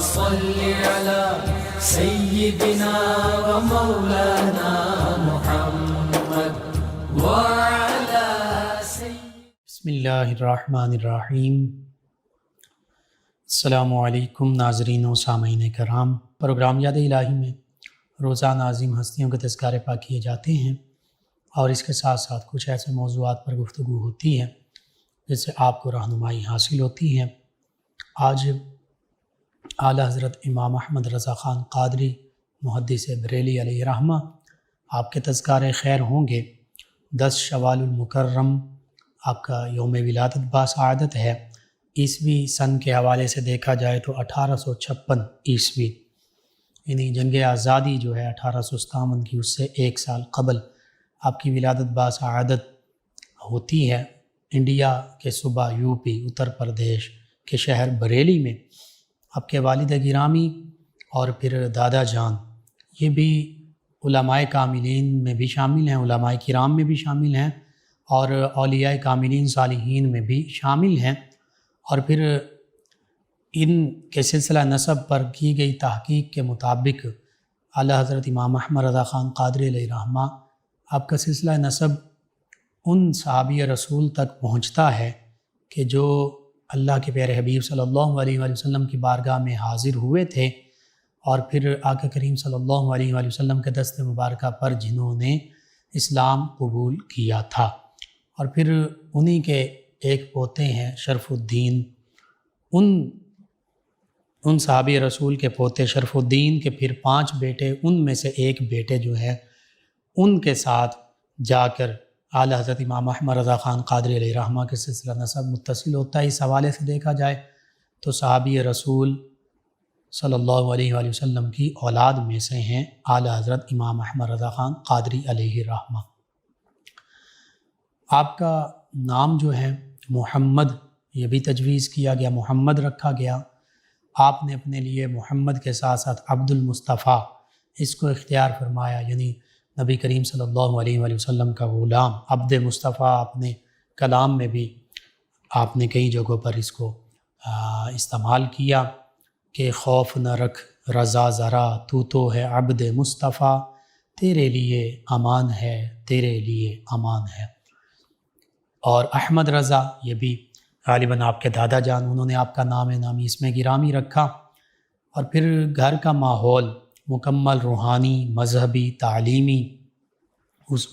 صل على سيدنا ومولانا محمد وعلى بسم اللہ الرحمن الرحیم۔ السلام علیکم ناظرین و سامعین کرام، پروگرام یاد الہی میں روزانہ عظیم ہستیوں کے تذکارے پاک کیے جاتے ہیں اور اس کے ساتھ ساتھ کچھ ایسے موضوعات پر گفتگو ہوتی ہے جس سے آپ کو رہنمائی حاصل ہوتی ہے۔ آج اعلیٰ حضرت امام احمد رضا خان قادری محدث بریلی علیہ رحمہ آپ کے تذکارے خیر ہوں گے۔ 10 شوال المکرم آپ کا یوم ولادت باسعادت ہے۔ عیسوی سن کے حوالے سے دیکھا جائے تو 1856 عیسوی، یعنی جنگ آزادی جو ہے 1857 کی، اس سے 1 سال قبل آپ کی ولادت باسعادت ہوتی ہے۔ انڈیا کے صوبہ یو پی اتر پردیش کے شہر بریلی میں آپ کے والد گرامی اور پھر دادا جان یہ بھی علماء کاملین میں بھی شامل ہیں، علماء کرام میں بھی شامل ہیں اور اولیاء کاملین صالحین میں بھی شامل ہیں۔ اور پھر ان کے سلسلہ نسب پر کی گئی تحقیق کے مطابق اعلیٰ حضرت امام احمد رضا خان قادری علیہ رحمہ آپ کا سلسلہ نسب ان صحابی رسول تک پہنچتا ہے کہ جو اللہ کے پیارے حبیب صلی اللہ علیہ وآلہ وسلم کی بارگاہ میں حاضر ہوئے تھے اور پھر آقا کریم صلی اللہ علیہ وآلہ وسلم کے دست مبارکہ پر جنہوں نے اسلام قبول کیا تھا۔ اور پھر انہی کے ایک پوتے ہیں شرف الدین، ان صحابی رسول کے پوتے شرف الدین کے پھر 5 بیٹے، ان میں سے ایک بیٹے جو ہے ان کے ساتھ جا کر اعلیٰ حضرت امام احمد رضا خان قادری علیہ رحمہ کے سلسلہ نسب متصل ہوتا ہے۔ اس حوالے سے دیکھا جائے تو صحابی رسول صلی اللہ علیہ وآلہ وسلم کی اولاد میں سے ہیں اعلیٰ حضرت امام احمد رضا خان قادری علیہ رحمہ۔ آپ کا نام جو ہے محمد، یہ بھی تجویز کیا گیا، محمد رکھا گیا۔ آپ نے اپنے لیے محمد کے ساتھ ساتھ عبد المصطفیٰ اس کو اختیار فرمایا، یعنی نبی کریم صلی اللہ علیہ وآلہ وسلم کا غلام عبد مصطفیٰ۔ آپ نے کلام میں بھی آپ نے کئی جگہوں پر اس کو استعمال کیا کہ خوف نہ رکھ رضا ذرا، تو ہے عبد مصطفیٰ، تیرے لیے امان ہے، تیرے لیے امان ہے۔ اور احمد رضا یہ بھی غالباً آپ کے دادا جان، انہوں نے آپ کا نامی اس میں گرامی رکھا۔ اور پھر گھر کا ماحول مکمل روحانی، مذہبی، تعلیمی،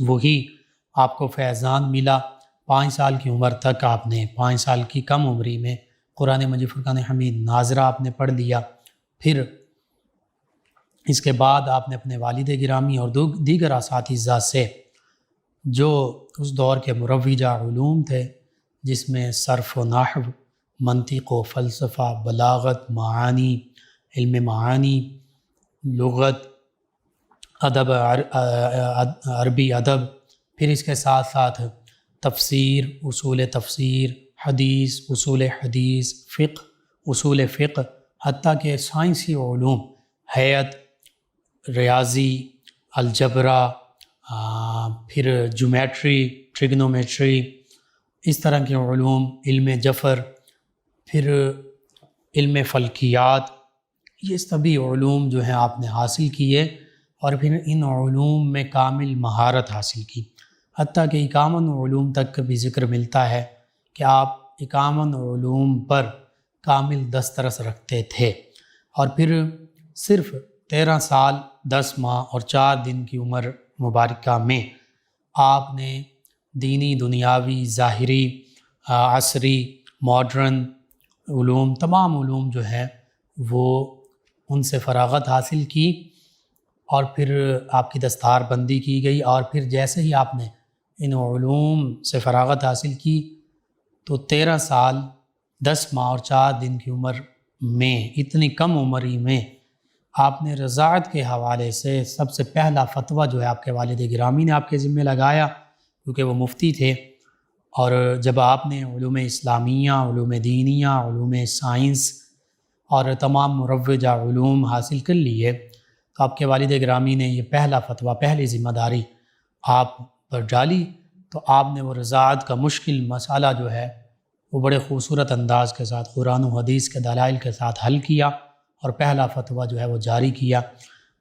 وہی آپ کو فیضان ملا۔ 5 سال کی عمر تک آپ نے 5 سال کی کم عمری میں قرآن مجید فرقان حمید ناظرہ آپ نے پڑھ لیا۔ پھر اس کے بعد آپ نے اپنے والد گرامی اور دیگر اساتذہ سے جو اس دور کے مروجہ علوم تھے، جس میں صرف و نحو، منطق و فلسفہ، بلاغت، معانی، علم معانی، لغت، ادب، عربی ادب، پھر اس کے ساتھ ساتھ تفسیر، اصول تفسیر، حدیث، اصول حدیث، فقہ، اصول فقہ، حتیٰ کہ سائنسی علوم، حیات، ریاضی، الجبرا، پھر جیومیٹری، ٹریگنومیٹری، اس طرح کے علوم، علم جفر، پھر علم فلکیات، یہ سبھی علوم جو ہیں آپ نے حاصل کیے اور پھر ان علوم میں کامل مہارت حاصل کی۔ حتیٰ کہ 51 علوم تک کا بھی ذکر ملتا ہے کہ آپ 51 علوم پر کامل دسترس رکھتے تھے۔ اور پھر صرف 13 سال 10 ماہ اور 4 دن کی عمر مبارکہ میں آپ نے دینی، دنیاوی، ظاہری، عصری، ماڈرن علوم، تمام علوم جو ہیں وہ ان سے فراغت حاصل کی اور پھر آپ کی دستار بندی کی گئی۔ اور پھر جیسے ہی آپ نے ان علوم سے فراغت حاصل کی تو 13 سال 10 ماہ اور 4 دن کی عمر میں، اتنی کم عمری میں، آپ نے رضاعت کے حوالے سے سب سے پہلا فتویٰ جو ہے آپ کے والد گرامی نے آپ کے ذمہ لگایا، کیونکہ وہ مفتی تھے۔ اور جب آپ نے علوم اسلامیہ، علوم دینیہ، علوم سائنس اور تمام مروجہ علوم حاصل کر لیے تو آپ کے والد گرامی نے یہ پہلا فتویٰ، پہلی ذمہ داری آپ پر ڈالی۔ تو آپ نے وہ رضاعت کا مشکل مسئلہ جو ہے وہ بڑے خوبصورت انداز کے ساتھ قرآن و حدیث کے دلائل کے ساتھ حل کیا اور پہلا فتویٰ جو ہے وہ جاری کیا۔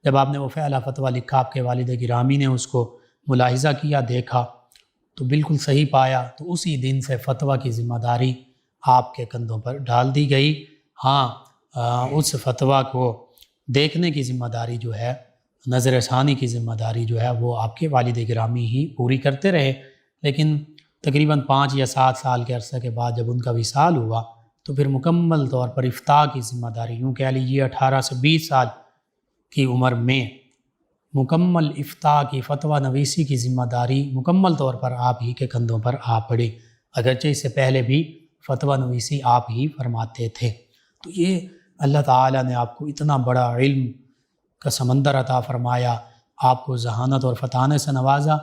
جب آپ نے وہ پہلا فتویٰ لکھا، آپ کے والد گرامی نے اس کو ملاحظہ کیا، دیکھا تو بالکل صحیح پایا، تو اسی دن سے فتویٰ کی ذمہ داری آپ کے کندھوں پر ڈال دی گئی۔ ہاں، اس فتویٰ کو دیکھنے کی ذمہ داری جو ہے، نظر ثانی کی ذمہ داری جو ہے، وہ آپ کے والد گرامی ہی پوری کرتے رہے۔ لیکن تقریباً 5 یا 7 سال کے عرصے کے بعد جب ان کا وصال ہوا تو پھر مکمل طور پر افتاء کی ذمہ داری، یوں کہہ لیجیے 18 سے 20 سال کی عمر میں مکمل افتاء کی فتویٰ نویسی کی ذمہ داری مکمل طور پر آپ ہی کے کندھوں پر آ پڑی، اگرچہ اس سے پہلے بھی فتویٰ نویسی آپ ہی فرماتے تھے۔ تو یہ اللہ تعالیٰ نے آپ کو اتنا بڑا علم کا سمندر عطا فرمایا، آپ کو ذہانت اور فطانت سے نوازا،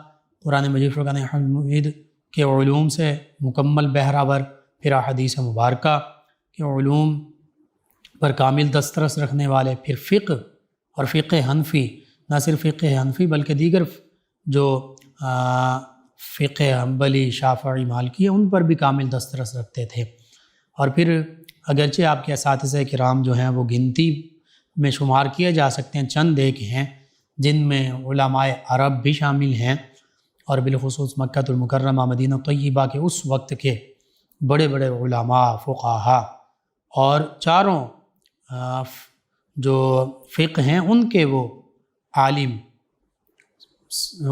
قرآن مجید فرقان حمید کے علوم سے مکمل بہرہ ور، پھر احادیث مبارکہ کے علوم پر کامل دسترس رکھنے والے، پھر فقہ اور فقہ حنفی، نہ صرف فقہ حنفی بلکہ دیگر جو فقہ حنبلی، شافعی، مالکی ان پر بھی کامل دسترس رکھتے تھے۔ اور پھر اگرچہ آپ کے اساتذہ کرام جو ہیں وہ گنتی میں شمار کیے جا سکتے ہیں، چند ایک ہیں جن میں علماء عرب بھی شامل ہیں، اور بالخصوص مکہ المکرمہ، مدینہ طیبہ کے اس وقت کے بڑے بڑے علماء، فقہا اور چاروں جو فقہ ہیں ان کے وہ عالم،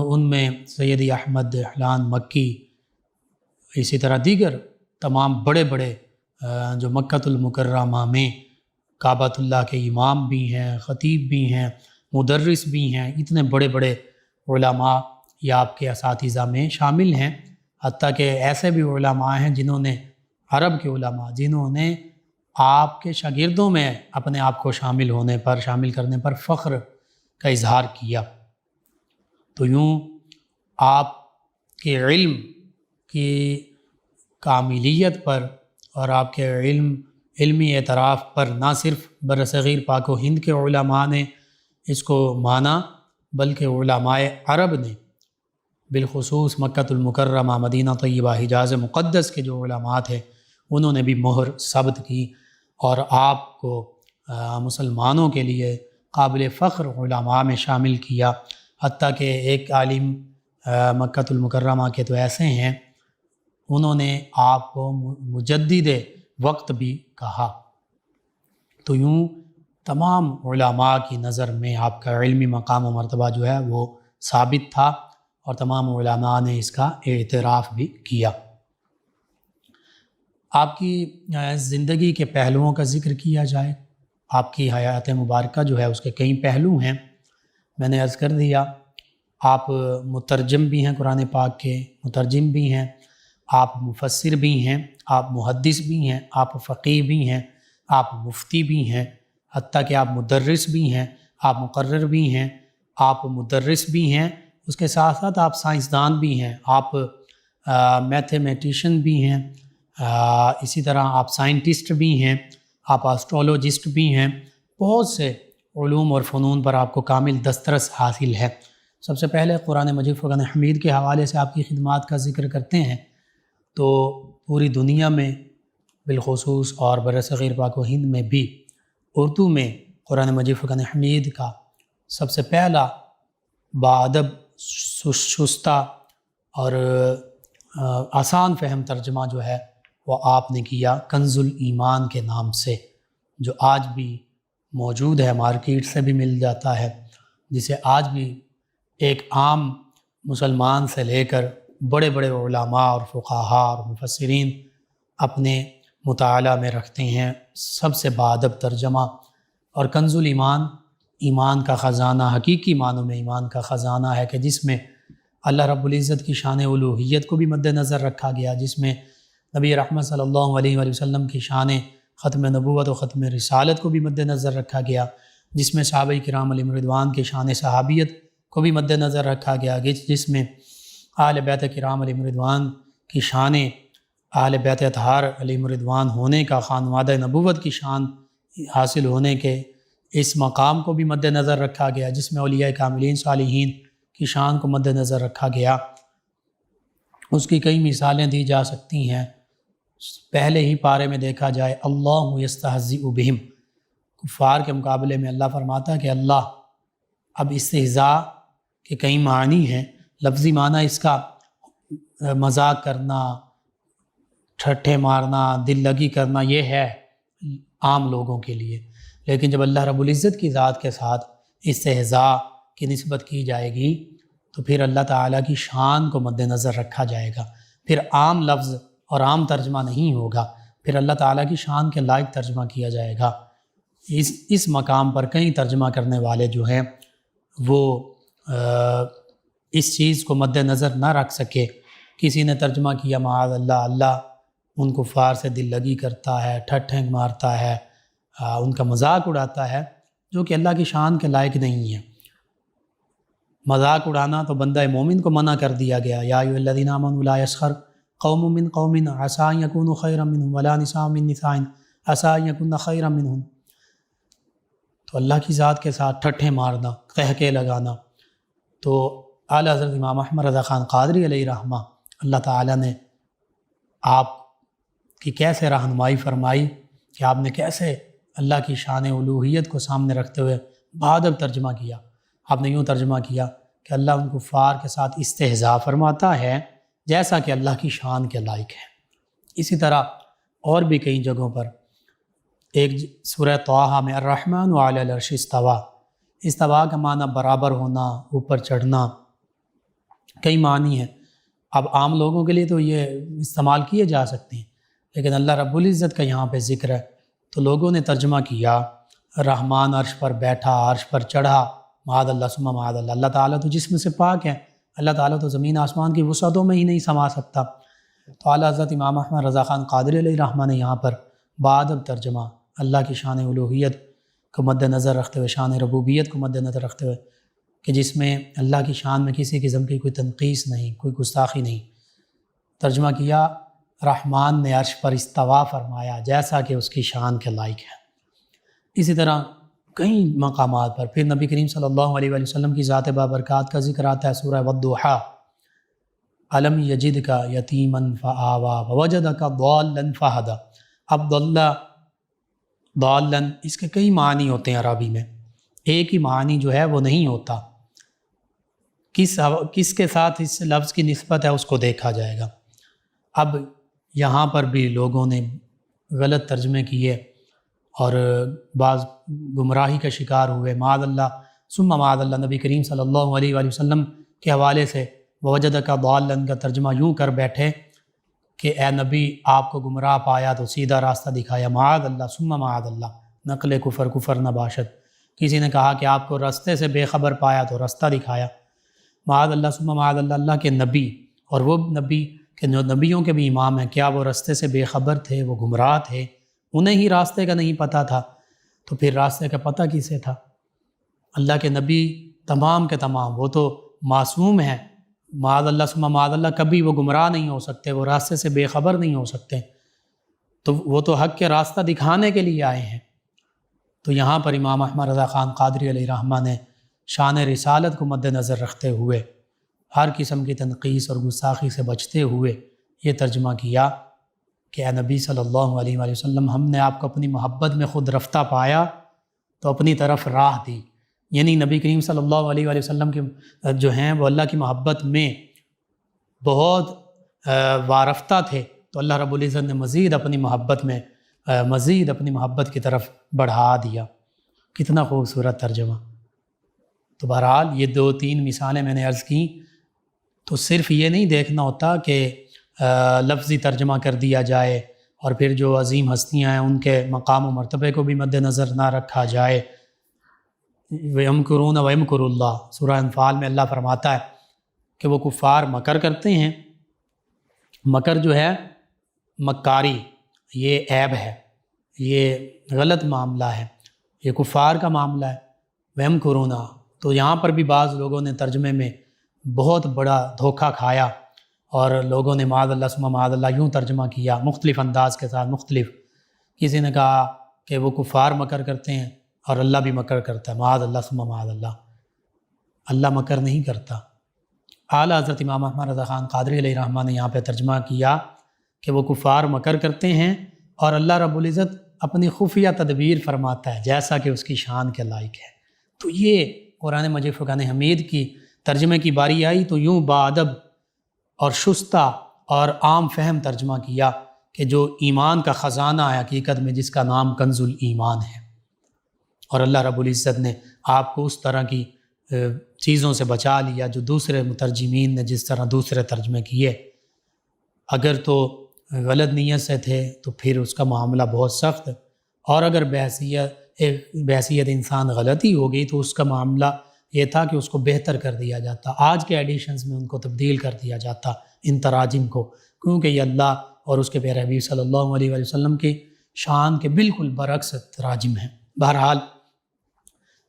ان میں سید احمد دہلان مکی، اسی طرح دیگر تمام بڑے بڑے جو مکہ المکرمہ میں کعبۃ اللہ کے امام بھی ہیں، خطیب بھی ہیں، مدرس بھی ہیں، اتنے بڑے بڑے علماء یہ آپ کے اساتذہ میں شامل ہیں۔ حتیٰ کہ ایسے بھی علماء ہیں جنہوں نے، عرب کے علماء جنہوں نے آپ کے شاگردوں میں اپنے آپ کو شامل کرنے پر فخر کا اظہار کیا۔ تو یوں آپ کے علم کی کاملیت پر اور آپ کے علمی اعتراف پر نہ صرف برصغیر پاک و ہند کے علماء نے اس کو مانا، بلکہ علماء عرب نے، بالخصوص مکہ المکرمہ، مدینہ طیبہ، حجاز مقدس کے جو علماء تھے انہوں نے بھی مہر ثبت کی اور آپ کو مسلمانوں کے لیے قابل فخر علماء میں شامل کیا۔ حتیٰ کہ ایک عالم مکہ المکرمہ کے تو ایسے ہیں، انہوں نے آپ کو مجدد وقت بھی کہا۔ تو یوں تمام علماء کی نظر میں آپ کا علمی مقام و مرتبہ جو ہے وہ ثابت تھا، اور تمام علماء نے اس کا اعتراف بھی کیا۔ آپ کی زندگی کے پہلوؤں کا ذکر کیا جائے، آپ کی حیات مبارکہ جو ہے اس کے کئی پہلو ہیں۔ میں نے عرض کر دیا، آپ مترجم بھی ہیں، قرآن پاک کے مترجم بھی ہیں، آپ مفسر بھی ہیں، آپ محدث بھی ہیں، آپ فقیہ بھی ہیں، آپ مفتی بھی ہیں، حتیٰ کہ آپ مدرس بھی ہیں، آپ مقرر بھی ہیں، آپ مدرس بھی ہیں، اس کے ساتھ ساتھ آپ سائنسدان بھی ہیں، آپ میتھمیٹیشین بھی ہیں، اسی طرح آپ سائنٹسٹ بھی ہیں، آپ اسٹرولوجسٹ بھی ہیں، بہت سے علوم اور فنون پر آپ کو کامل دسترس حاصل ہے۔ سب سے پہلے قرآن مجید فرقان حمید کے حوالے سے آپ کی خدمات کا ذکر کرتے ہیں تو پوری دنیا میں بالخصوص اور برصغیر پاک و ہند میں بھی اردو میں قرآن مجید فرقان حمید کا سب سے پہلا باادب، شستہ اور آسان فہم ترجمہ جو ہے وہ آپ نے کیا کنز الایمان کے نام سے، جو آج بھی موجود ہے، مارکیٹ سے بھی مل جاتا ہے، جسے آج بھی ایک عام مسلمان سے لے کر بڑے بڑے علماء اور فقہاء اور مفسرین اپنے مطالعہ میں رکھتے ہیں۔ سب سے باادب ترجمہ اور کنز الایمان، ایمان کا خزانہ، حقیقی معنوں میں ایمان کا خزانہ ہے کہ جس میں اللہ رب العزت کی شان الوہیت کو بھی مد نظر رکھا گیا، جس میں نبی رحمت صلی اللہ علیہ وآلہ وسلم کی شان ختم نبوت و ختم رسالت کو بھی مد نظر رکھا گیا، جس میں صحابہ کرام علیہم رضوان کی شان صحابیت کو بھی مد نظر رکھا گیا، جس میں اہل بیت کرام علیہم رضوان کی شان، اہل بیت اطہار علیہم رضوان ہونے کا، خانوادہ نبوت کی شان حاصل ہونے کے اس مقام کو بھی مد نظر رکھا گیا، جس میں اولیاء کاملین صالحین کی شان کو مد نظر رکھا گیا۔ اس کی کئی مثالیں دی جا سکتی ہیں۔ پہلے ہی پارے میں دیکھا جائے اللہ یستہزئ بہم، کفار کے مقابلے میں اللہ فرماتا ہے کہ اللہ اب استہزاء کے کئی معنی ہیں، لفظی معنی اس کا مذاق کرنا، ٹھٹھے مارنا، دل لگی کرنا، یہ ہے عام لوگوں کے لیے، لیکن جب اللہ رب العزت کی ذات کے ساتھ استہزاء کی نسبت کی جائے گی تو پھر اللہ تعالیٰ کی شان کو مد نظر رکھا جائے گا، پھر عام لفظ اور عام ترجمہ نہیں ہوگا، پھر اللہ تعالیٰ کی شان کے لائق ترجمہ کیا جائے گا۔ اس مقام پر کئی ترجمہ کرنے والے جو ہیں وہ اس چیز کو مد نظر نہ رکھ سکے۔ کسی نے ترجمہ کیا معاذ اللہ، اللہ ان کفار سے دل لگی کرتا ہے، ٹھٹھیں مارتا ہے، ان کا مذاق اڑاتا ہے، جو کہ اللہ کی شان کے لائق نہیں ہے۔ مذاق اڑانا تو بندہ مومن کو منع کر دیا گیا، یا ایھا الذین آمنوا لا یسخر قوم من قوم عسى ان یکونوا خیرا منهم ولا نساء من نساء عسى ان یکن خیرا منهم۔ تو اللہ کی ذات کے ساتھ ٹھٹھے مارنا، قہقہے لگانا، تو اعلیٰ حضرت امام احمد رضا خان قادری علیہ رحمہ اللہ تعالیٰ نے آپ کی کیسے رہنمائی فرمائی کہ آپ نے کیسے اللہ کی شان الوہیت کو سامنے رکھتے ہوئے بہادر ترجمہ کیا۔ آپ نے یوں ترجمہ کیا کہ اللہ ان کفار کے ساتھ استہزاء فرماتا ہے جیسا کہ اللہ کی شان کے لائق ہے۔ اسی طرح اور بھی کئی جگہوں پر، ایک سورہ طٰہٰ میں الرحمن علی العرش استویٰ، استوا کا معنی برابر ہونا، اوپر چڑھنا، کئی معنی ہیں۔ اب عام لوگوں کے لیے تو یہ استعمال کیے جا سکتے ہیں، لیکن اللہ رب العزت کا یہاں پہ ذکر ہے تو لوگوں نے ترجمہ کیا رحمان عرش پر بیٹھا، عرش پر چڑھا، معاذ اللہ ثم معاذ اللہ۔ اللہ تعالیٰ تو جسم سے پاک ہے، اللہ تعالیٰ تو زمین آسمان کی وسعتوں میں ہی نہیں سما سکتا۔ تو اعلیٰ حضرت امام احمد رضا خان قادری علیہ رحمہ نے یہاں پر بادب ترجمہ اللہ کی شان الوہیت کو مد نظر رکھتے ہوئے، شان ربوبیت کو مد نظر رکھتے ہوئے کہ جس میں اللہ کی شان میں کسی قسم کی کوئی تنقیص نہیں، کوئی گستاخی نہیں، ترجمہ کیا رحمان نے عرش پر استوا فرمایا جیسا کہ اس کی شان کے لائق ہے۔ اسی طرح کئی مقامات پر پھر نبی کریم صلی اللہ علیہ وآلہ وسلم کی ذات بابرکات کا ذکر آتا ہے سورہ والضحیٰ، الم یجدک یتیما فآویٰ ووجدک ضالا فہدیٰ۔ اب ضالا اس کے کئی معنی ہوتے ہیں عربی میں، ایک ہی معنی جو ہے وہ نہیں ہوتا، کس کے ساتھ اس لفظ کی نسبت ہے اس کو دیکھا جائے گا۔ اب یہاں پر بھی لوگوں نے غلط ترجمے کیے اور بعض گمراہی کا شکار ہوئے، معاذ اللہ ثم معاذ اللہ۔ نبی کریم صلی اللہ علیہ وآلہ وسلم کے حوالے سے ووجدک ضالا کا ترجمہ یوں کر بیٹھے کہ اے نبی آپ کو گمراہ پایا تو سیدھا راستہ دکھایا، معاذ اللہ ثم معاذ اللہ، نقل کفر نباشت۔ کسی نے کہا کہ آپ کو راستے سے بے خبر پایا تو راستہ دکھایا، معاذ اللہ ثم معاذ اللہ۔ اللہ کے نبی، اور وہ نبی کہ جو نبیوں کے بھی امام ہیں، کیا وہ راستے سے بے خبر تھے؟ وہ گمراہ تھے، انہیں ہی راستے کا نہیں پتہ تھا، تو پھر راستے کا پتہ کسے تھا؟ اللہ کے نبی تمام کے تمام وہ تو معصوم ہیں، معاذ اللہ ثم معاذ اللہ، کبھی وہ گمراہ نہیں ہو سکتے، وہ راستے سے بے خبر نہیں ہو سکتے، تو وہ تو حق کے راستہ دکھانے کے لیے آئے ہیں۔ تو یہاں پر امام احمد رضا خان قادری علیہ رحمہ نے شان رسالت کو مد نظر رکھتے ہوئے، ہر قسم کی تنقیص اور گستاخی سے بچتے ہوئے یہ ترجمہ کیا کہ اے نبی صلی اللہ علیہ وآلہ وسلم، ہم نے آپ کو اپنی محبت میں خود رفتہ پایا تو اپنی طرف راہ دی، یعنی نبی کریم صلی اللہ علیہ وآلہ وسلم کے جو ہیں وہ اللہ کی محبت میں بہت وارفتہ تھے، تو اللہ رب العزت نے مزید اپنی محبت کی طرف بڑھا دیا۔ کتنا خوبصورت ترجمہ۔ تو بہرحال یہ 2-3 مثالیں میں نے عرض کیں، تو صرف یہ نہیں دیکھنا ہوتا کہ لفظی ترجمہ کر دیا جائے اور پھر جو عظیم ہستیاں ہیں ان کے مقام و مرتبے کو بھی مد نظر نہ رکھا جائے۔ وَيَمْكُرُونَ وَيَمْكُرُ اللَّهُ، سورہ انفال میں اللہ فرماتا ہے کہ وہ کفار مکر کرتے ہیں۔ مکر جو ہے مکاری، یہ عیب ہے، یہ غلط معاملہ ہے، یہ کفار کا معاملہ ہے۔ وَيَمْكُرُونَ، تو یہاں پر بھی بعض لوگوں نے ترجمے میں بہت بڑا دھوکہ کھایا اور لوگوں نے معاذ اللہ ثم معاذ اللہ یوں ترجمہ کیا، مختلف انداز کے ساتھ مختلف۔ کسی نے کہا کہ وہ کفار مکر کرتے ہیں اور اللہ بھی مکر کرتا ہے، معاذ اللہ ثم معاذ اللہ، اللہ مکر نہیں کرتا۔ اعلیٰ حضرت امام احمد رضا خان قادری علیہ رحمہ نے یہاں پہ ترجمہ کیا کہ وہ کفار مکر کرتے ہیں اور اللہ رب العزت اپنی خفیہ تدبیر فرماتا ہے جیسا کہ اس کی شان کے لائق ہے۔ تو یہ قرآن مجید فرقان حمید کی ترجمے کی باری آئی تو یوں باادب اور شستہ اور عام فہم ترجمہ کیا کہ جو ایمان کا خزانہ ہے حقیقت میں، جس کا نام کنز الایمان ہے، اور اللہ رب العزت نے آپ کو اس طرح کی چیزوں سے بچا لیا جو دوسرے مترجمین نے جس طرح دوسرے ترجمے کیے۔ اگر تو غلط نیت سے تھے تو پھر اس کا معاملہ بہت سخت، اور اگر بحیثیت انسان غلطی ہو گئی تو اس کا معاملہ یہ تھا کہ اس کو بہتر کر دیا جاتا، آج کے ایڈیشنز میں ان کو تبدیل کر دیا جاتا ان تراجم کو، کیونکہ یہ اللہ اور اس کے پیارے حبیب صلی اللہ علیہ وآلہ وسلم کی شان کے بالکل برعکس تراجم ہیں۔ بہرحال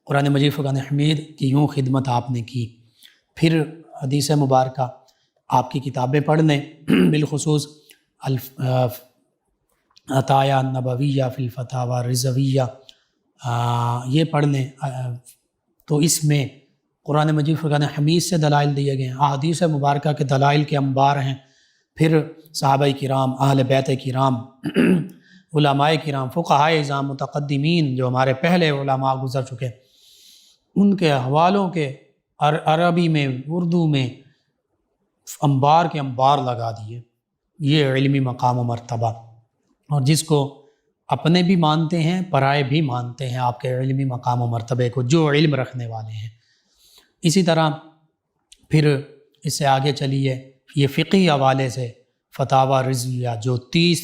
قرآن مجید فرقان حمید کی یوں خدمت آپ نے کی۔ پھر حدیث مبارکہ آپ کی کتابیں پڑھ لیں، بالخصوص عطایہ النبویہ فی الفتاوی الرضویہ، یہ پڑھ لیں تو اس میں قرآن مجید فرقان حمید سے دلائل دیے گئے ہیں، احادیث مبارکہ کے دلائل کے انبار ہیں۔ پھر صحابہ کرام، اہل بیت کرام، علماء کرام، فقہائے اعظام، متقدمین جو ہمارے پہلے علماء گزر چکے، ان کے حوالوں کے عربی میں اردو میں انبار کے انبار لگا دیے۔ یہ علمی مقام و مرتبہ، اور جس کو اپنے بھی مانتے ہیں پرائے بھی مانتے ہیں آپ کے علمی مقام و مرتبے کو، جو علم رکھنے والے ہیں۔ اسی طرح پھر اس سے آگے چلیے، یہ فقہی حوالے سے فتاوی رضویہ جو 30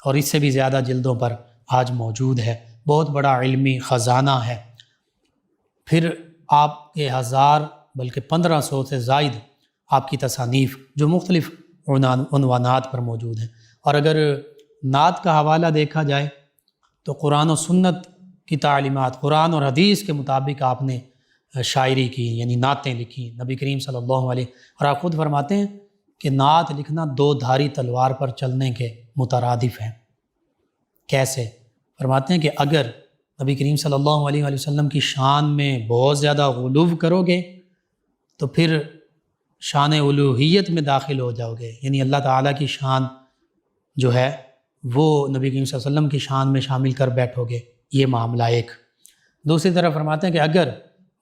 اور اس سے بھی زیادہ جلدوں پر آج موجود ہے، بہت بڑا علمی خزانہ ہے۔ پھر آپ کے 1000 بلکہ 1500 سے زائد آپ کی تصانیف جو مختلف عنوانات پر موجود ہیں۔ اور اگر نعت کا حوالہ دیکھا جائے تو قرآن و سنت کی تعلیمات، قرآن اور حدیث کے مطابق آپ نے شاعری کی، یعنی نعتیں لکھی نبی کریم صلی اللہ علیہ، اور آپ خود فرماتے ہیں کہ نعت لکھنا 2 دھاری تلوار پر چلنے کے مترادف ہیں۔ کیسے؟ فرماتے ہیں کہ اگر نبی کریم صلی اللہ علیہ وآلہ وسلم کی شان میں بہت زیادہ غلو کرو گے تو پھر شان الوہیت میں داخل ہو جاؤ گے، یعنی اللہ تعالیٰ کی شان جو ہے وہ نبی کریم صلی اللہ علیہ وسلم کی شان میں شامل کر بیٹھو گے، یہ معاملہ ایک۔ دوسری طرف فرماتے ہیں کہ اگر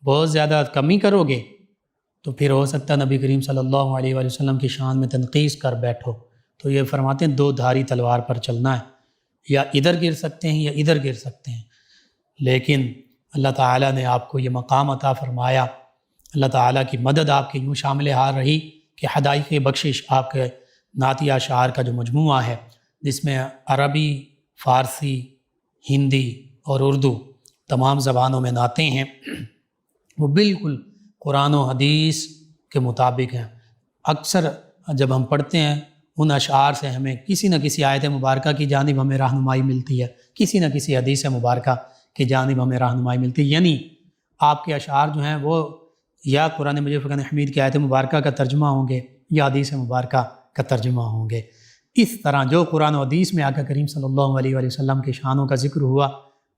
بہت زیادہ کمی کرو گے تو پھر ہو سکتا ہے نبی کریم صلی اللہ علیہ وآلہ وسلم کی شان میں تنقیص کر بیٹھو۔ تو یہ فرماتے ہیں 2 دھاری تلوار پر چلنا ہے، یا ادھر گر سکتے ہیں یا ادھر گر سکتے ہیں، لیکن اللہ تعالیٰ نے آپ کو یہ مقام عطا فرمایا، اللہ تعالیٰ کی مدد آپ کے یوں شامل حال رہی کہ حدائق بخشش آپ کے نعتیہ اشعار کا جو مجموعہ ہے، جس میں عربی، فارسی، ہندی اور اردو تمام زبانوں میں نعتیں ہیں، وہ بالکل قرآن و حدیث کے مطابق ہیں۔ اکثر جب ہم پڑھتے ہیں ان اشعار سے ہمیں کسی نہ کسی آیت مبارکہ کی جانب ہمیں رہنمائی ملتی ہے، کسی نہ کسی حدیث مبارکہ کی جانب ہمیں رہنمائی ملتی ہے، یعنی آپ کے اشعار جو ہیں وہ یا قرآن مجید فرقان حمید کی آیت مبارکہ کا ترجمہ ہوں گے یا حدیث مبارکہ کا ترجمہ ہوں گے۔ اس طرح جو قرآن و حدیث میں آقا کریم صلی اللہ علیہ وآلہ وسلم کی شانوں کا ذکر ہوا،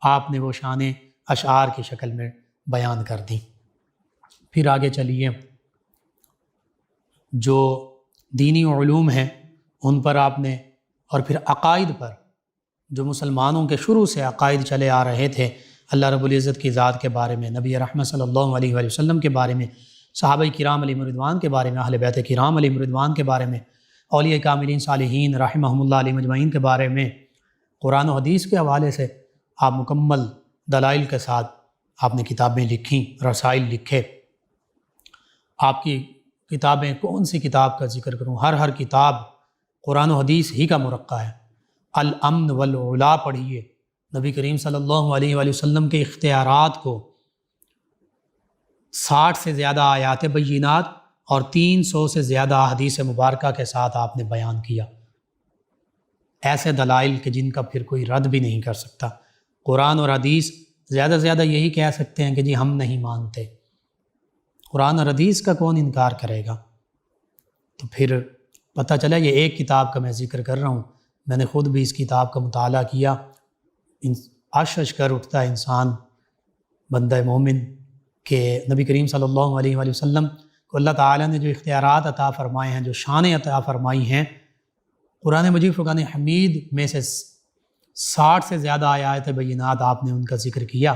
آپ نے وہ شانیں اشعار کی شکل میں بیان کر دیں۔ پھر آگے چلیے، جو دینی علوم ہیں ان پر آپ نے، اور پھر عقائد پر، جو مسلمانوں کے شروع سے عقائد چلے آ رہے تھے اللہ رب العزت کی ذات کے بارے میں، نبی رحمت صلی اللہ علیہ وآلہ وسلم کے بارے میں، صحابہ کرام علیہم رضوان کے بارے میں، اہل بیت کرام علیہم رضوان کے بارے میں، اولیاء کاملین صالحین رحمہم اللہ علیہ مجمعین کے بارے میں، قرآن و حدیث کے حوالے سے آپ مکمل دلائل کے ساتھ آپ نے کتابیں لکھیں، رسائل لکھے۔ آپ کی کتابیں، کون سی کتاب کا ذکر کروں، ہر کتاب قرآن و حدیث ہی کا مرقع ہے۔ الامن والعلا پڑھیے، نبی کریم صلی اللہ علیہ وآلہ وسلم کے اختیارات کو 60 سے زیادہ آیات بینات اور 300 سے زیادہ احادیث مبارکہ کے ساتھ آپ نے بیان کیا، ایسے دلائل کہ جن کا پھر کوئی رد بھی نہیں کر سکتا۔ قرآن اور حدیث زیادہ سے زیادہ یہی کہہ سکتے ہیں کہ جی ہم نہیں مانتے، قرآن اور حدیث کا کون انکار کرے گا؟ تو پھر پتہ چلا یہ ایک کتاب کا میں ذکر کر رہا ہوں، میں نے خود بھی اس کتاب کا مطالعہ کیا، عش کر اٹھتا ہے انسان بندہ مومن کہ نبی کریم صلی اللہ علیہ وآلہ وسلم کو اللہ تعالیٰ نے جو اختیارات عطا فرمائے ہیں، جو شانیں عطا فرمائی ہیں، قرآن مجید فرقان حمید میں سے 60 سے زیادہ آیات بینات آپ نے ان کا ذکر کیا۔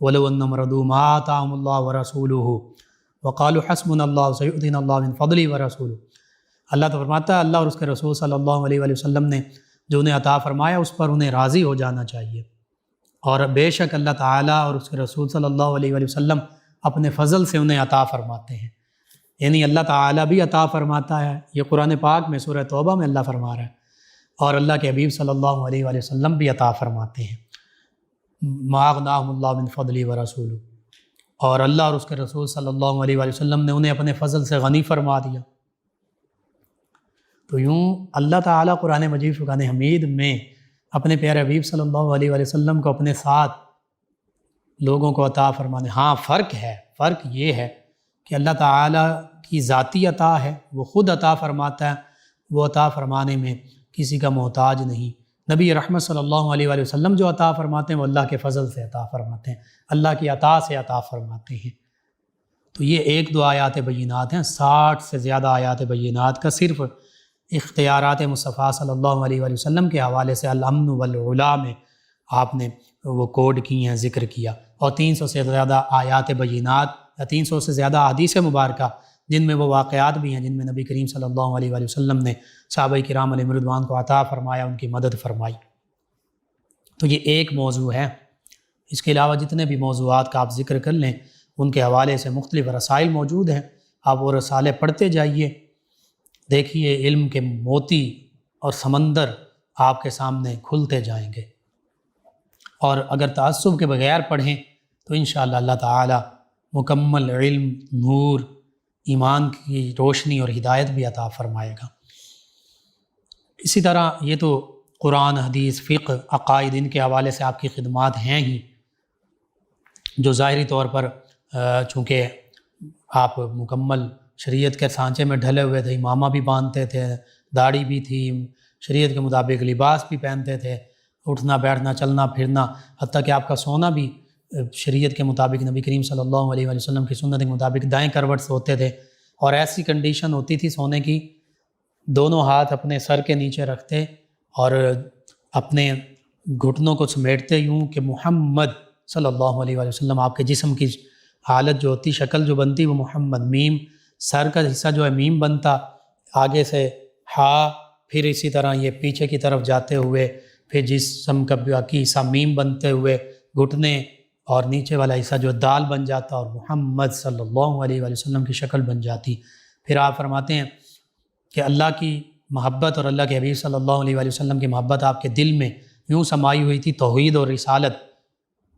وَلَوْ أَنَّهُمْ رَضُوا مَا آتَاهُمُ اللَّهُ وَرَسُولُهُ وَقَالُوا حَسْبُنَا اللَّهُ سَيُؤْتِينَا اللَّهُ مِنْ فَضْلِهِ وَرَسُولُهُ۔ اللہ تو فرماتا ہے اللہ اور اس کے رسول صلی اللہ علیہ وآلہ وسلم نے جو انہیں عطا فرمایا اس پر انہیں راضی ہو جانا چاہیے، اور بے شک اللہ تعالیٰ اور اس کے رسول صلی اللہ علیہ وآلہ وسلم اپنے فضل سے انہیں عطا فرماتے ہیں، یعنی اللہ تعالیٰ بھی عطا فرماتا ہے۔ یہ قرآن پاک میں سورہ توبہ میں اللہ فرما رہا ہے، اور اللہ کے حبیب صلی اللہ علیہ وآلہ وسلم بھی عطا فرماتے ہیں۔ ما اغناہم اللہ من فضلہ ورسولہ، اور اللہ اور اس کے رسول صلی اللہ علیہ وآلہ وسلم نے انہیں اپنے فضل سے غنی فرما دیا۔ تو یوں اللہ تعالیٰ قرآن مجید فرقان حمید میں اپنے پیارے حبیب صلی اللہ علیہ وآلہ وسلم کو اپنے ساتھ لوگوں کو عطا فرمانے۔ ہاں فرق یہ ہے کہ اللہ تعالیٰ کی ذاتی عطا ہے، وہ خود عطا فرماتا ہے، وہ عطا فرمانے میں کسی کا محتاج نہیں۔ نبی رحمت صلی اللہ علیہ وآلہ وسلم جو عطا فرماتے ہیں وہ اللہ کے فضل سے عطا فرماتے ہیں، اللہ کی عطا سے عطا فرماتے ہیں۔ تو یہ 1-2 آیات بینات ہیں، 60 سے زیادہ آیات بینات کا صرف اختیارات مصطفیٰ صلی اللہ علیہ وآلہ وسلم کے حوالے سے الامن والعلا میں آپ نے وہ کوڈ کی ہیں، ذکر کیا، اور 300 سے زیادہ آیات بینات یا 300 سے زیادہ احادیث مبارکہ جن میں وہ واقعات بھی ہیں جن میں نبی کریم صلی اللہ علیہ وآلہ وسلم نے صحابہ کرام علیہم رضوان کو عطا فرمایا، ان کی مدد فرمائی۔ تو یہ ایک موضوع ہے۔ اس کے علاوہ جتنے بھی موضوعات کا آپ ذکر کر لیں ان کے حوالے سے مختلف رسائل موجود ہیں، آپ وہ رسالے پڑھتے جائیے، دیکھیے علم کے موتی اور سمندر آپ کے سامنے کھلتے جائیں گے، اور اگر تعصب کے بغیر پڑھیں تو انشاءاللہ اللہ تعالی مکمل علم، نور، ایمان کی روشنی اور ہدایت بھی عطا فرمائے گا۔ اسی طرح یہ تو قرآن، حدیث، فقہ، عقائد، ان کے حوالے سے آپ کی خدمات ہیں ہی، جو ظاہری طور پر چونکہ آپ مکمل شریعت کے سانچے میں ڈھلے ہوئے تھے، امامہ بھی باندھتے تھے، داڑھی بھی تھی، شریعت کے مطابق لباس بھی پہنتے تھے، اٹھنا بیٹھنا چلنا پھرنا، حتیٰ کہ آپ کا سونا بھی شریعت کے مطابق نبی کریم صلی اللہ علیہ وآلہ وسلم کی سنت کے مطابق دائیں کروٹ سے ہوتے تھے، اور ایسی کنڈیشن ہوتی تھی سونے کی، دونوں ہاتھ اپنے سر کے نیچے رکھتے اور اپنے گھٹنوں کو سمیٹتے یوں کہ محمد صلی اللہ علیہ وآلہ وسلم، آپ کے جسم کی حالت جو ہوتی، شکل جو بنتی وہ محمد، میم، سر کا حصہ جو ہے میم بنتا، آگے سے ہا، پھر اسی طرح یہ پیچھے کی طرف جاتے ہوئے پھر جسم کا باقی حصہ میم بنتے ہوئے گھٹنے، اور نیچے والا حصہ جو دال بن جاتا اور محمد صلی اللہ علیہ وآلہ وسلم کی شکل بن جاتی۔ پھر آپ فرماتے ہیں کہ اللہ کی محبت اور اللہ کے حبیب صلی اللہ علیہ وآلہ وسلم کی محبت آپ کے دل میں یوں سمائی ہوئی تھی، توحید اور رسالت،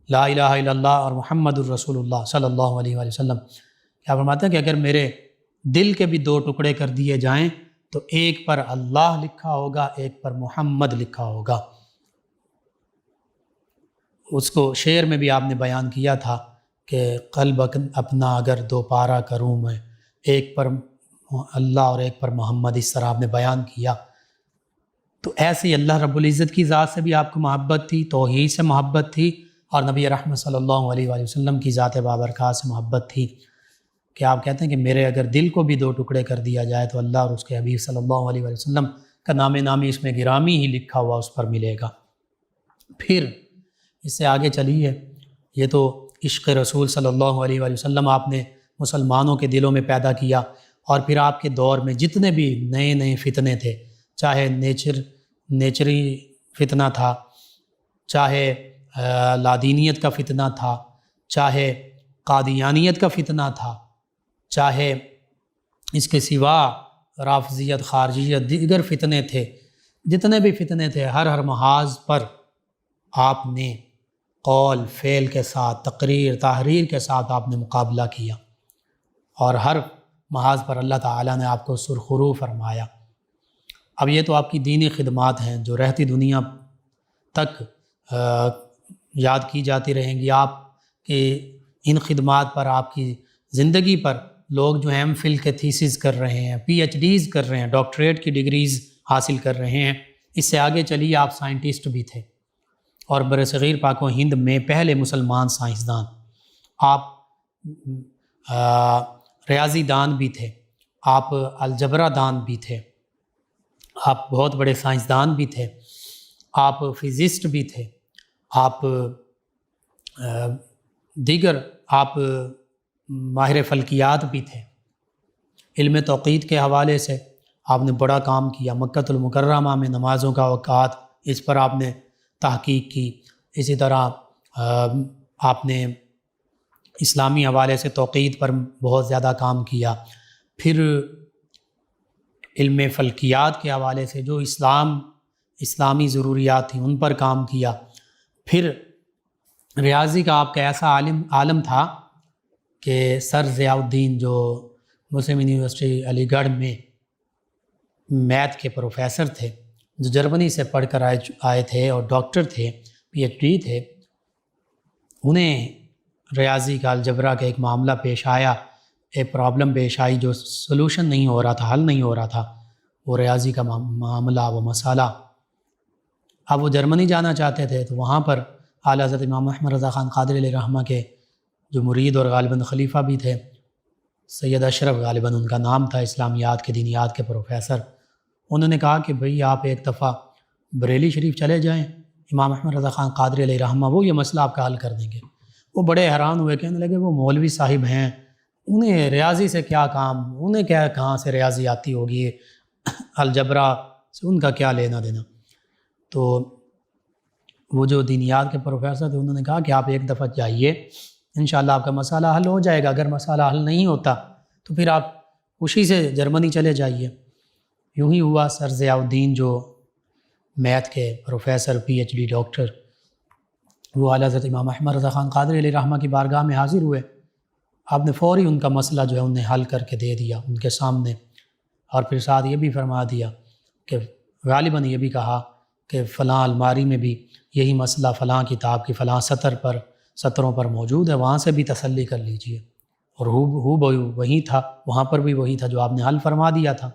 لا الہ الا اللہ اور محمد الرسول اللہ صلی اللہ علیہ وآلہ وسلم۔ کیا فرماتے ہیں کہ اگر میرے دل کے بھی 2 ٹکڑے کر دیے جائیں تو ایک پر اللہ لکھا ہوگا، ایک پر محمد لکھا ہوگا۔ اس کو شعر میں بھی آپ نے بیان کیا تھا کہ قلب اپنا اگر 2 پارا کروں میں، ایک پر اللہ اور ایک پر محمد، اس طرح آپ نے بیان کیا۔ تو ایسے ہی اللہ رب العزت کی ذات سے بھی آپ کو محبت تھی، توحید سے محبت تھی، اور نبی رحمت صلی اللہ علیہ وآلہ وسلم کی ذات بابرکات سے محبت تھی، کہ آپ کہتے ہیں کہ میرے اگر دل کو بھی 2 ٹکڑے کر دیا جائے تو اللہ اور اس کے حبیب صلی اللہ علیہ وآلہ وسلم کا نام نامی اس میں گرامی ہی لکھا ہوا اس پر ملے گا۔ پھر اس سے آگے چلیے، یہ تو عشق رسول صلی اللہ علیہ وآلہ وسلم آپ نے مسلمانوں کے دلوں میں پیدا کیا، اور پھر آپ کے دور میں جتنے بھی نئے فتنے تھے، چاہے نیچری فتنہ تھا، چاہے لادینیت کا فتنہ تھا، چاہے قادیانیت کا فتنہ تھا، چاہے اس کے سوا رافضیت، خارجیت، دیگر فتنے تھے، جتنے بھی فتنے تھے، ہر محاذ پر آپ نے قول فعل کے ساتھ، تقریر تحریر کے ساتھ آپ نے مقابلہ کیا، اور ہر محاذ پر اللہ تعالیٰ نے آپ کو سرخرو فرمایا۔ اب یہ تو آپ کی دینی خدمات ہیں جو رہتی دنیا تک یاد کی جاتی رہیں گی۔ آپ کے ان خدمات پر، آپ کی زندگی پر لوگ جو ہیں ایم فل کے تھیسز کر رہے ہیں، پی ایچ ڈیز کر رہے ہیں، ڈاکٹریٹ کی ڈگریز حاصل کر رہے ہیں۔ اس سے آگے چلیے، آپ سائنٹسٹ بھی تھے، اور برصغیر پاک و ہند میں پہلے مسلمان سائنسدان، آپ ریاضی دان بھی تھے، آپ الجبرا دان بھی تھے، آپ بہت بڑے سائنسدان بھی تھے، آپ فزسٹ بھی تھے، آپ دیگر آپ ماہر فلکیات بھی تھے، علم توقیت کے حوالے سے آپ نے بڑا کام کیا، مکۃ المکرمہ میں نمازوں کا اوقات اس پر آپ نے تحقیق کی، اسی طرح آپ نے اسلامی حوالے سے توقیت پر بہت زیادہ کام کیا، پھر علم فلکیات کے حوالے سے جو اسلامی ضروریات تھیں ان پر کام کیا، پھر ریاضی کا آپ کا ایسا عالم تھا کہ سر ضیاء الدین جو مسلم یونیورسٹی علی گڑھ میں میتھ کے پروفیسر تھے، جو جرمنی سے پڑھ کر آئے تھے اور ڈاکٹر تھے، پی ایچ ڈی تھے، انہیں ریاضی کا الجبرا کا ایک معاملہ پیش آیا، ایک پرابلم پیش آئی جو سلوشن نہیں ہو رہا تھا، حل نہیں ہو رہا تھا، وہ ریاضی کا معاملہ، وہ مسئلہ۔ اب وہ جرمنی جانا چاہتے تھے تو وہاں پر اعلیٰ حضرت امام احمد رضا خان قادری علیہ رحمہ کے جو مرید اور غالباً خلیفہ بھی تھے، سید اشرف غالباً ان کا نام تھا، اسلامیات کے دینیات کے پروفیسر، انہوں نے کہا کہ بھئی آپ ایک دفعہ بریلی شریف چلے جائیں، امام احمد رضا خان قادری علیہ رحمہ وہ یہ مسئلہ آپ کا حل کر دیں گے۔ وہ بڑے حیران ہوئے، کہنے لگے وہ مولوی صاحب ہیں، انہیں ریاضی سے کیا کام، انہیں کیا کہاں سے ریاضی آتی ہوگی، الجبرا سے ان کا کیا لینا دینا۔ تو وہ جو دینیات کے پروفیسر تھے انہوں نے کہا کہ آپ ایک دفعہ جائیے، انشاءاللہ آپ کا مسئلہ حل ہو جائے گا، اگر مسئلہ حل نہیں ہوتا تو پھر آپ خوشی سے جرمنی چلے جائیے۔ یوں ہی ہوا، سر ضیاء الدین جو میتھ کے professor, P H D doctor, وہ اعلیٰ حضرت امام احمد رضا خان قادری علیہ رحمہ کی بارگاہ میں حاضر ہوئے، آپ نے فوری ان کا مسئلہ جو ہے انہیں حل کر کے دے دیا ان کے سامنے، اور پھر ساتھ یہ بھی فرما دیا کہ غالباً یہ بھی کہا کہ فلاں الماری میں بھی یہی مسئلہ فلاں کتاب کی فلاں سطروں پر موجود ہے، وہاں سے بھی تسلی کر لیجئے، اور وہی تھا، وہاں پر بھی وہی تھا جو آپ نے حل فرما دیا تھا۔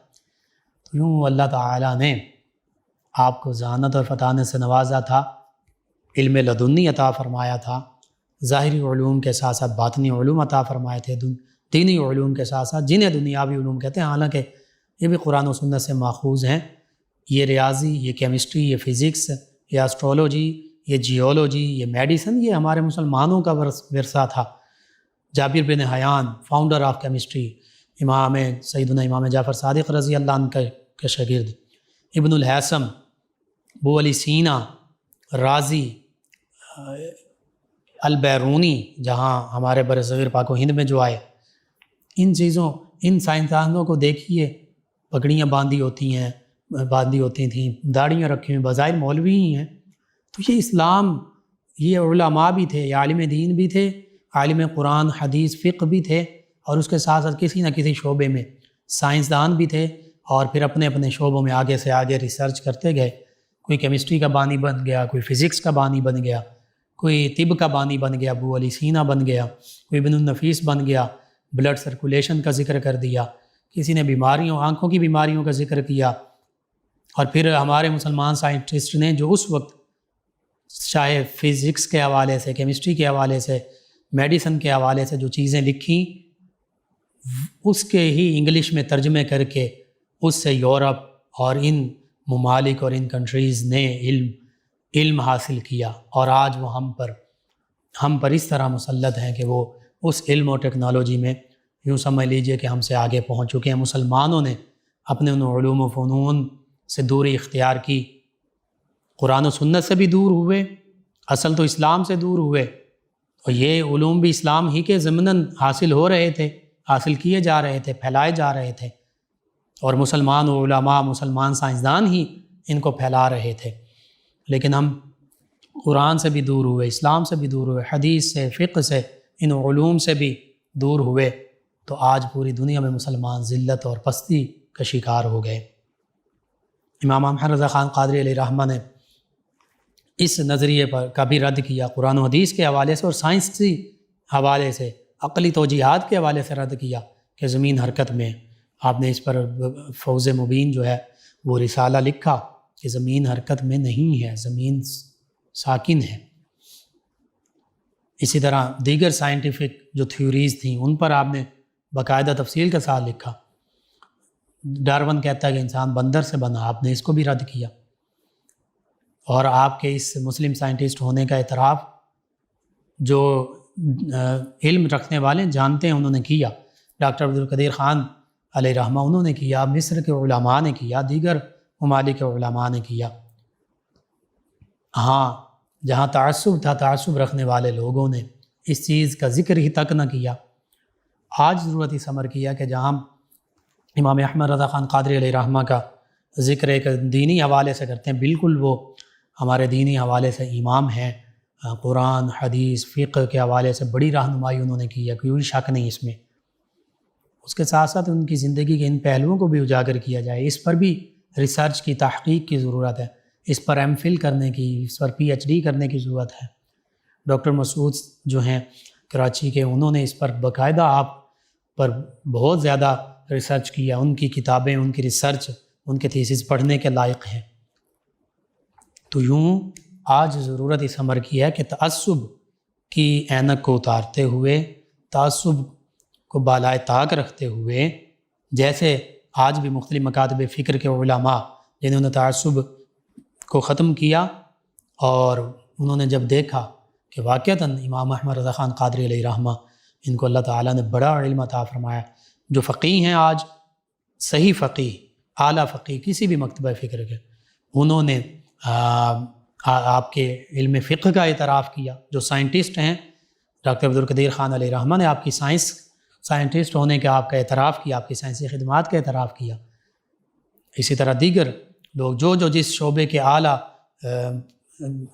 تو یوں اللہ تعالیٰ نے آپ کو ذہانت اور فطانت سے نوازا تھا، علم لدنی عطا فرمایا تھا، ظاہری علوم کے ساتھ ساتھ باطنی علوم عطا فرمائے تھے، دینی علوم کے ساتھ ساتھ جنہیں دنیاوی علوم کہتے ہیں، حالانکہ یہ بھی قرآن و سنت سے ماخوذ ہیں۔ یہ ریاضی، یہ کیمسٹری، یہ فزکس، یہ اسٹرولوجی، یہ جیولوجی، یہ میڈیسن، یہ ہمارے مسلمانوں کا ورثہ تھا۔ جابر بن حیان، فاؤنڈر آف کیمسٹری، سیدنا امام جعفر صادق رضی اللہ عنہ کے شاگرد، ابن الہیثم، ابو علی سینا، رازی، البیرونی، جہاں ہمارے برصغیر پاک و ہند میں جو آئے، ان سائنسدانوں کو دیکھیے، پگڑیاں باندھی ہوتی تھیں، داڑھیاں رکھی ہوئی، بظاہر مولوی ہی ہیں۔ تو یہ اسلام، یہ علماء بھی تھے، یہ عالم دین بھی تھے، عالم قرآن حدیث فقہ بھی تھے، اور اس کے ساتھ ساتھ کسی نہ کسی شعبے میں سائنسدان بھی تھے، اور پھر اپنے اپنے شعبوں میں آگے سے آگے ریسرچ کرتے گئے۔ کوئی کیمسٹری کا بانی بن گیا، کوئی فزکس کا بانی بن گیا، کوئی طب کا بانی بن گیا، ابو علی سینا بن گیا، کوئی ابن النفیس بن گیا، بلڈ سرکولیشن کا ذکر کر دیا، کسی نے آنکھوں کی بیماریوں کا ذکر کیا، اور پھر ہمارے مسلمان سائنٹسٹ نے جو اس وقت چاہے فزکس کے حوالے سے، کیمسٹری کے حوالے سے، میڈیسن کے حوالے سے جو چیزیں لکھیں، اس کے ہی انگلش میں ترجمے کر کے اس سے یورپ اور ان ممالک اور ان کنٹریز نے علم حاصل کیا، اور آج وہ ہم پر اس طرح مسلط ہیں کہ وہ اس علم و ٹیکنالوجی میں یوں سمجھ لیجئے کہ ہم سے آگے پہنچ چکے ہیں۔ مسلمانوں نے اپنے ان علوم و فنون سے دوری اختیار کی، قرآن و سنت سے بھی دور ہوئے، اصل تو اسلام سے دور ہوئے، اور یہ علوم بھی اسلام ہی کے ضمناً حاصل ہو رہے تھے، حاصل کیے جا رہے تھے، پھیلائے جا رہے تھے، اور مسلمان علماء، مسلمان سائنسدان ہی ان کو پھیلا رہے تھے۔ لیکن ہم قرآن سے بھی دور ہوئے، اسلام سے بھی دور ہوئے، حدیث سے، فقہ سے، ان علوم سے بھی دور ہوئے، تو آج پوری دنیا میں مسلمان ذلت اور پستی کا شکار ہو گئے۔ امام احمد رضا خان قادری علیہ رحمہ نے اس نظریے پر کبھی رد کیا، قرآن و حدیث کے حوالے سے اور سائنسی حوالے سے، عقلی توجیہات کے حوالے سے رد کیا کہ زمین حرکت میں۔ آپ نے اس پر فوز مبین جو ہے وہ رسالہ لکھا کہ زمین حرکت میں نہیں ہے، زمین ساکن ہے۔ اسی طرح دیگر سائنٹیفک جو تھیوریز تھیں ان پر آپ نے باقاعدہ تفصیل کے ساتھ لکھا۔ ڈارون کہتا ہے کہ انسان بندر سے بنا، آپ نے اس کو بھی رد کیا۔ اور آپ کے اس مسلم سائنٹسٹ ہونے کا اعتراف جو علم رکھنے والے جانتے ہیں انہوں نے کیا۔ ڈاکٹر عبدالقدیر خان علیہ رحمہ انہوں نے کیا، مصر کے علماء نے کیا، دیگر ممالک کے علماء نے کیا۔ ہاں، جہاں تعصب تھا، تعصب رکھنے والے لوگوں نے اس چیز کا ذکر ہی تک نہ کیا۔ آج ضرورت اس امر کی ہے کہ جہاں امام احمد رضا خان قادری علیہ رحمہ کا ذکر ایک دینی حوالے سے کرتے ہیں، بالکل وہ ہمارے دینی حوالے سے امام ہیں، قرآن حدیث فقہ کے حوالے سے بڑی رہنمائی انہوں نے کی ہے، کوئی شک نہیں اس میں۔ اس کے ساتھ ساتھ ان کی زندگی کے ان پہلوؤں کو بھی اجاگر کیا جائے، اس پر بھی ریسرچ کی تحقیق کی ضرورت ہے، اس پر ایم فل کرنے کی، اس پر پی ایچ ڈی کرنے کی ضرورت ہے۔ ڈاکٹر مسعود جو ہیں کراچی کے، انہوں نے اس پر باقاعدہ آپ پر بہت زیادہ ریسرچ کیا، ان کی کتابیں، ان کی ریسرچ، ان کے تھیسز پڑھنے کے لائق ہیں۔ تو یوں آج ضرورت اس امر کی ہے کہ تعصب کی اینک کو اتارتے ہوئے، تعصب کو بالائے طاق رکھتے ہوئے، جیسے آج بھی مختلف مکاتب فکر کے علماء جنہوں نے تعصب کو ختم کیا اور انہوں نے جب دیکھا کہ واقعتاً امام احمد رضا خان قادری علیہ رحمہ ان کو اللہ تعالیٰ نے بڑا علم عطا فرمایا، جو فقیہ ہیں آج، صحیح فقیہ، اعلیٰ فقیہ کسی بھی مکتبہ فکر کے، انہوں نے آپ کے علم فقہ کا اعتراف کیا۔ جو سائنٹسٹ ہیں، ڈاکٹر عبدالقدیر خان علیہ رحمہ نے آپ کی سائنٹسٹ ہونے کا آپ کا اعتراف کیا، آپ کی سائنسی خدمات کا اعتراف کیا۔ اسی طرح دیگر لوگ جو جس شعبے کے اعلیٰ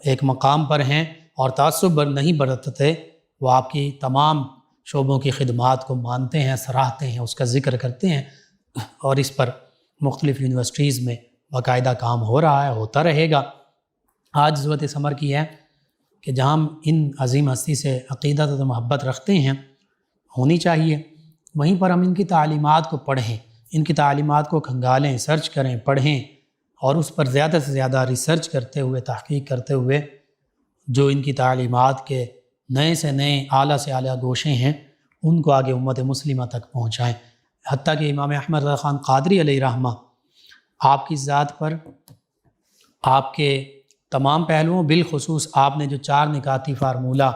ایک مقام پر ہیں اور تعصب نہیں برتتے، وہ آپ کی تمام شعبوں کی خدمات کو مانتے ہیں، سراہتے ہیں، اس کا ذکر کرتے ہیں، اور اس پر مختلف یونیورسٹیز میں باقاعدہ کام ہو رہا ہے، ہوتا رہے گا۔ آج ضرورت اس امر کی ہے کہ جہاں ہم ان عظیم ہستی سے عقیدت و محبت رکھتے ہیں، ہونی چاہیے، وہیں پر ہم ان کی تعلیمات کو پڑھیں، ان کی تعلیمات کو کھنگالیں، سرچ کریں، پڑھیں، اور اس پر زیادہ سے زیادہ ریسرچ کرتے ہوئے، تحقیق کرتے ہوئے جو ان کی تعلیمات کے نئے سے نئے، اعلیٰ سے اعلیٰ گوشے ہیں، ان کو آگے امت مسلمہ تک پہنچائیں۔ حتیٰ کہ امام احمد رضا خان قادری علیہ رحمہ آپ کی ذات پر، آپ کے تمام پہلوؤں، بالخصوص آپ نے جو 4 نکاتی فارمولہ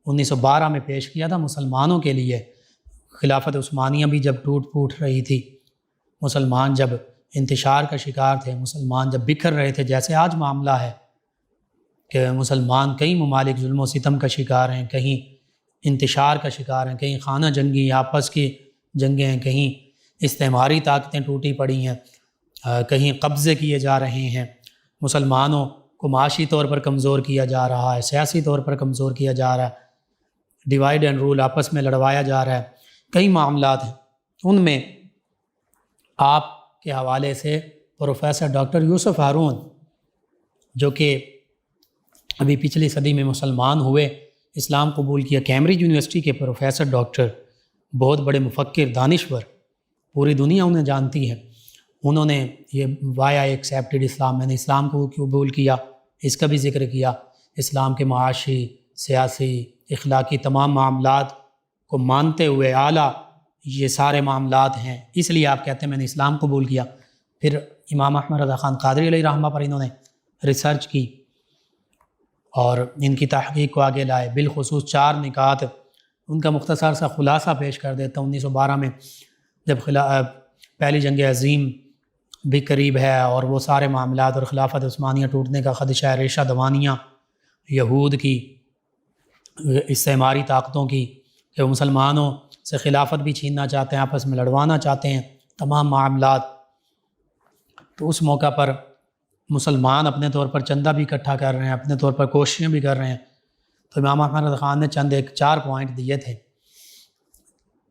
1912 میں پیش کیا تھا مسلمانوں کے لیے، خلافت عثمانیہ بھی جب ٹوٹ پھوٹ رہی تھی، مسلمان جب انتشار کا شکار تھے، مسلمان جب بکھر رہے تھے، جیسے آج معاملہ ہے کہ مسلمان کئی ممالک ظلم و ستم کا شکار ہیں، کہیں انتشار کا شکار ہیں، کہیں خانہ جنگی آپس کی جنگیں ہیں، کہیں استعماری طاقتیں ٹوٹی پڑی ہیں، کہیں قبضے کیے جا رہے ہیں، مسلمانوں کو معاشی طور پر کمزور کیا جا رہا ہے، سیاسی طور پر کمزور کیا جا رہا ہے، ڈیوائیڈ اینڈ رول آپس میں لڑوایا جا رہا ہے، کئی معاملات ہیں۔ ان میں آپ کے حوالے سے پروفیسر ڈاکٹر یوسف ہارون، جو کہ ابھی پچھلی صدی میں مسلمان ہوئے، اسلام قبول کیا، کیمبرج یونیورسٹی کے پروفیسر ڈاکٹر، بہت بڑے مفکر، دانشور، پوری دنیا انہیں جانتی ہے، انہوں نے یہ وائی آئی ایکسیپٹڈ اسلام، میں نے اسلام کو قبول کیا، اس کا بھی ذکر کیا، اسلام کے معاشی، سیاسی، اخلاقی تمام معاملات کو مانتے ہوئے اعلیٰ یہ سارے معاملات ہیں، اس لیے آپ کہتے ہیں میں نے اسلام قبول کیا۔ پھر امام احمد رضا خان قادری علیہ رحمہ پر انہوں نے ریسرچ کی اور ان کی تحقیق کو آگے لائے، بالخصوص 4 نکات، ان کا مختصر سا خلاصہ پیش کر دیتا ہوں۔ 1912 میں جب پہلی جنگ عظیم بھی قریب ہے اور وہ سارے معاملات اور خلافت عثمانیہ ٹوٹنے کا خدشہ ہے، ریشہ دوانیاں یہود کی، استعماری طاقتوں کی، کہ وہ مسلمانوں سے خلافت بھی چھیننا چاہتے ہیں، آپس میں لڑوانا چاہتے ہیں، تمام معاملات۔ تو اس موقع پر مسلمان اپنے طور پر چندہ بھی اکٹھا کر رہے ہیں، اپنے طور پر کوششیں بھی کر رہے ہیں، تو امام احمد رضا خان نے چند 4 پوائنٹ دیے تھے،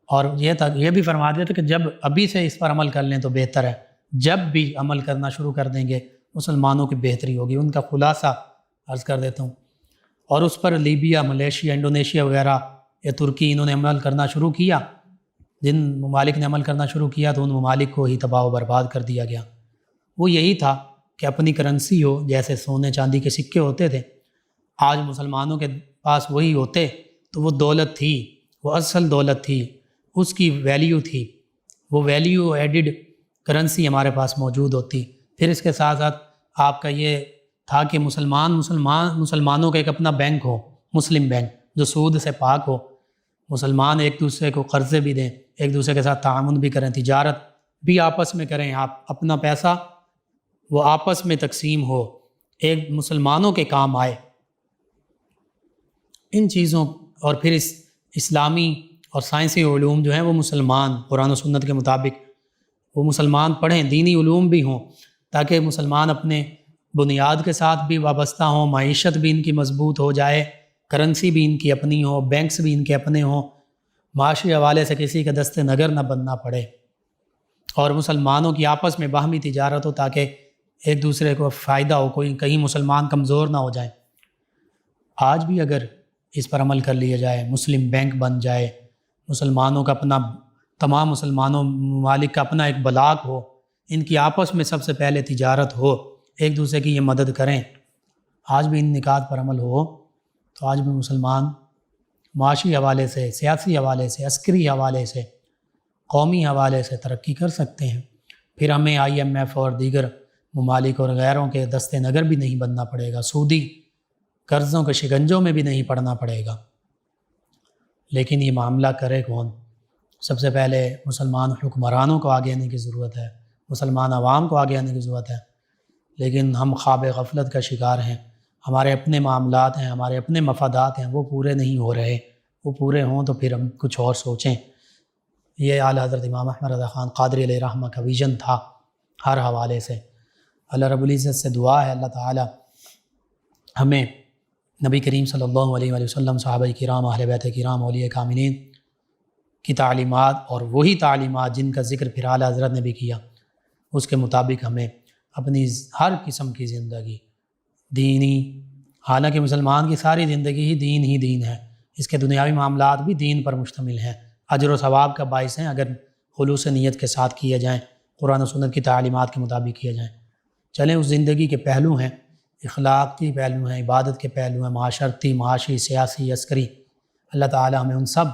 اور یہ بھی فرما دیا تھا کہ جب ابھی سے اس پر عمل کر لیں تو بہتر ہے، جب بھی عمل کرنا شروع کر دیں گے مسلمانوں کی بہتری ہوگی۔ ان کا خلاصہ عرض کر دیتا ہوں، اور اس پر لیبیا، ملیشیا، انڈونیشیا وغیرہ یا ترکی، انہوں نے عمل کرنا شروع کیا۔ جن ممالک نے عمل کرنا شروع کیا تو ان ممالک کو ہی تباہ و برباد کر دیا گیا۔ وہ یہی تھا کہ اپنی کرنسی ہو، جیسے سونے چاندی کے سکے ہوتے تھے، آج مسلمانوں کے پاس وہی ہوتے تو وہ دولت تھی، وہ اصل دولت تھی، اس کی ویلیو تھی، وہ ویلیو ایڈڈ کرنسی ہمارے پاس موجود ہوتی۔ پھر اس کے ساتھ ساتھ آپ کا یہ تھا کہ مسلمانوں کا ایک اپنا بینک ہو، مسلم بینک جو سود سے پاک ہو، مسلمان ایک دوسرے کو قرضے بھی دیں، ایک دوسرے کے ساتھ تعاون بھی کریں، تجارت بھی آپس میں کریں، آپ اپنا پیسہ وہ آپس میں تقسیم ہو، ایک مسلمانوں کے کام آئے۔ ان چیزوں اور پھر اسلامی اور سائنسی علوم جو ہیں وہ مسلمان قرآن و سنت کے مطابق وہ مسلمان پڑھیں، دینی علوم بھی ہوں، تاکہ مسلمان اپنے بنیاد کے ساتھ بھی وابستہ ہوں، معیشت بھی ان کی مضبوط ہو جائے، کرنسی بھی ان کی اپنی ہو، بینکس بھی ان کے اپنے ہوں، معاشی حوالے سے کسی کا دست نگر نہ بننا پڑے، اور مسلمانوں کی آپس میں باہمی تجارت ہو تاکہ ایک دوسرے کو فائدہ ہو، کوئی کہیں مسلمان کمزور نہ ہو جائیں۔ آج بھی اگر اس پر عمل کر لیا جائے، مسلم بینک بن جائے، مسلمانوں کا اپنا، تمام مسلمانوں ممالک کا اپنا ایک بلاک ہو، ان کی آپس میں سب سے پہلے تجارت ہو، ایک دوسرے کی یہ مدد کریں، آج بھی ان نکات پر عمل ہو تو آج بھی مسلمان معاشی حوالے سے، سیاسی حوالے سے، عسکری حوالے سے، قومی حوالے سے ترقی کر سکتے ہیں۔ پھر ہمیں IMF اور دیگر ممالک اور غیروں کے دست نگر بھی نہیں بننا پڑے گا، سودی قرضوں کے شکنجوں میں بھی نہیں پڑنا پڑے گا۔ لیکن یہ معاملہ کرے کون؟ سب سے پہلے مسلمان حکمرانوں کو آگے آنے کی ضرورت ہے، مسلمان عوام کو آگے آنے کی ضرورت ہے، لیکن ہم خواب غفلت کا شکار ہیں، ہمارے اپنے معاملات ہیں، ہمارے اپنے مفادات ہیں، وہ پورے نہیں ہو رہے، وہ پورے ہوں تو پھر ہم کچھ اور سوچیں۔ یہ اعلیٰ حضرت امام احمد رضا خان قادری علیہ رحمہ کا ویژن تھا ہر حوالے سے۔ اللہ رب العزت سے دعا ہے اللہ تعالی ہمیں نبی کریم صلی اللہ علیہ وآلہ وسلم، صحابہ کرام، اہل بیت کرام، اولیاء کاملین کی تعلیمات اور وہی تعلیمات جن کا ذکر پھر اعلیٰ حضرت نے بھی کیا، اس کے مطابق ہمیں اپنی ہر قسم کی زندگی دینی، حالانکہ مسلمان کی ساری زندگی ہی دین ہے، اس کے دنیاوی معاملات بھی دین پر مشتمل ہیں، اجر و ثواب کا باعث ہیں اگر خلوص نیت کے ساتھ کیے جائیں، قرآن و سنت کی تعلیمات کے مطابق کیے جائیں۔ چلیں اس زندگی کے پہلو ہیں، اخلاقی پہلو ہیں، عبادت کے پہلو ہیں، معاشرتی، معاشی، سیاسی، عسکری، اللہ تعالی ہمیں ان سب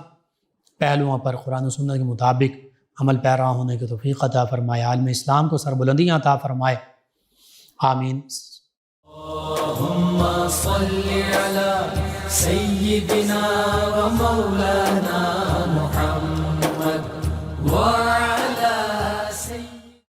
پہلوؤں پر قرآن و سنت کے مطابق عمل پیرا ہونے کی توفیق عطا فرمائے، عالم اسلام کو سربلندیاں عطا فرمائے، آمین۔ اللہم صل علی سیدنا و مولانا